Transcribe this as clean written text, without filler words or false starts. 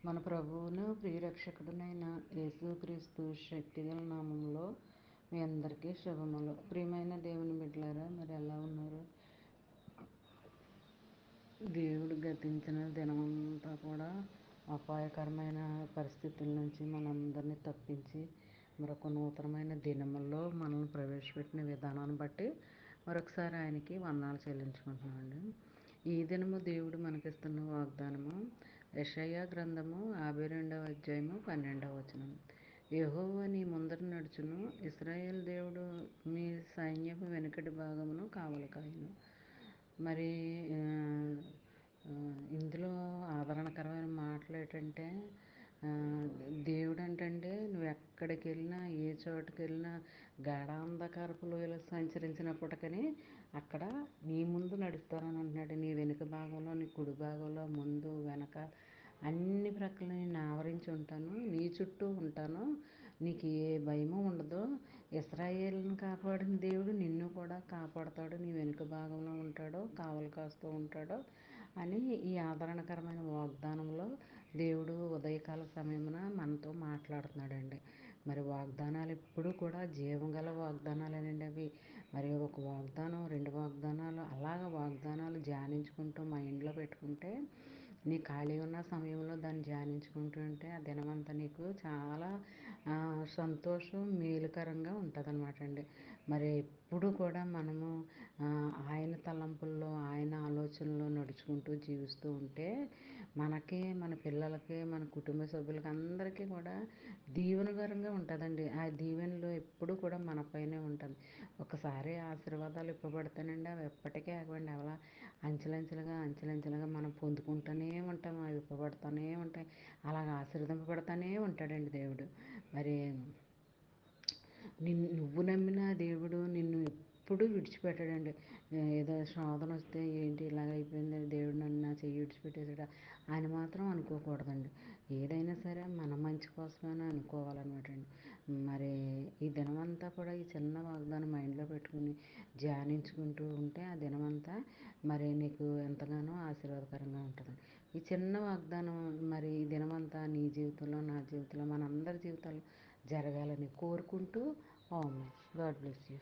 మన ప్రభువును ప్రియరక్షకుడునైన యేసుక్రీస్తు శక్తిగల నామంలో మీ అందరికీ శుభములు. ప్రియమైన దేవుని బిడ్డలారా, మరి ఎలా ఉన్నారు? దేవుడు గతించిన దినమంతా కూడా అపాయకరమైన పరిస్థితుల నుంచి మనందరినీ తప్పించి మరొక నూతనమైన దినముల్లో మనల్ని ప్రవేశపెట్టిన విధానాన్ని బట్టి మరొకసారి ఆయనకి వందనాలు చెల్లించుకుంటున్నామండి. ఈ దినము దేవుడు మనకిస్తున్న వాగ్దానము యెషయా గ్రంథము 52వ అధ్యాయము 12వ వచనం. యెహోవా నీ ముందర నడుచును, ఇశ్రాయేలు దేవుడు మీ సైన్యపు వెనుకటి భాగమును కావలికాయును. మరి ఇందులో ఆదరణకరమైన మాటలు ఏంటంటే, దేవుడు అంటే నువ్వు ఎక్కడికి వెళ్ళినా, ఏ చోటుకి వెళ్ళినా, గాఢాంధకారపు లోయలో సంచరించినప్పటికీ అక్కడ నీ ముందు నడుస్తానని అంటున్నాడు. నీ వెనుక భాగంలో, నీ కుడి భాగంలో, ముందు వెనక అన్ని ప్రక్కల నేను ఆవరించి ఉంటాను, నీ చుట్టూ ఉంటాను, నీకు ఏ భయము ఉండదు. ఇశ్రాయేలుని కాపాడిన దేవుడు నిన్ను కూడా కాపాడుతాడు, నీ వెనుక భాగంలో ఉంటాడో, కావలి కాస్తూ ఉంటాడో అని ఈ ఆదరణకరమైన వాగ్దానంలో దేవుడు ఉదయకాల సమయమున మనతో మాట్లాడుతున్నాడండి. మరి వాగ్దానాలు ఎప్పుడు కూడా జీవం గల వాగ్దానాలేనండి అవి. మరి ఒక వాగ్దానం, రెండు వాగ్దానాలు అలాగ వాగ్దానాలు ధ్యానించుకుంటూ మైండ్లో పెట్టుకుంటే, నీ ఖాళీ ఉన్న సమయంలో దాన్ని ధ్యానించుకుంటూ ఉంటే ఆ దినమంతా నీకు చాలా సంతోషం, మేలుకరంగా ఉంటుంది అనమాట అండి. మరి ఎప్పుడు కూడా మనము ఆయన తలంపుల్లో, ఆయన ఆలోచనలో నడుచుకుంటూ జీవిస్తూ ఉంటే మనకి, మన పిల్లలకి, మన కుటుంబ సభ్యులకి అందరికీ కూడా దీవెనకరంగా ఉంటుందండి. ఆ దీవెనలు ఎప్పుడు కూడా మన పైనే ఉంటుంది. ఒకసారి ఆశీర్వాదాలు ఇవ్వబడతానండి, అవి ఎప్పటికీ ఆగవండి. అలా అంచెలంచెలుగా మనం పొందుకుంటూనే ఉంటాం, అవి ఇవ్వబడుతూనే ఉంటాయి. అలాగ ఆశీర్వదింపబడుతూనే ఉంటాడండి దేవుడు. మరి నువ్వు నమ్మిన దేవుడు నిన్ను ఎప్పుడూ విడిచిపెట్టాడండి. ఏదో శోధన వస్తే ఏంటి ఇలాగ అయిపోయింది, దేవుడు నన్ను నా చెయ్యి విడిచిపెట్టేసాడా ఆయన మాత్రం అనుకోకూడదండి. ఏదైనా సరే మన మంచి కోసమే అనుకోవాలన్నమాట అండి. మరి ఈ దినమంతా కూడా ఈ చిన్న వాగ్దానం మైండ్లో పెట్టుకుని ధ్యానించుకుంటూ ఉంటే ఆ దినమంతా మరి నీకు ఎంతగానో ఆశీర్వాదకరంగా ఉంటుంది. ఈ చిన్న వాగ్దానం మరి ఈ దినమంతా నీ జీవితంలో, నా జీవితంలో, మనందరి జీవితాల్లో జరగాలని కోరుకుంటూ, గాడ్ బ్లెస్ యూ.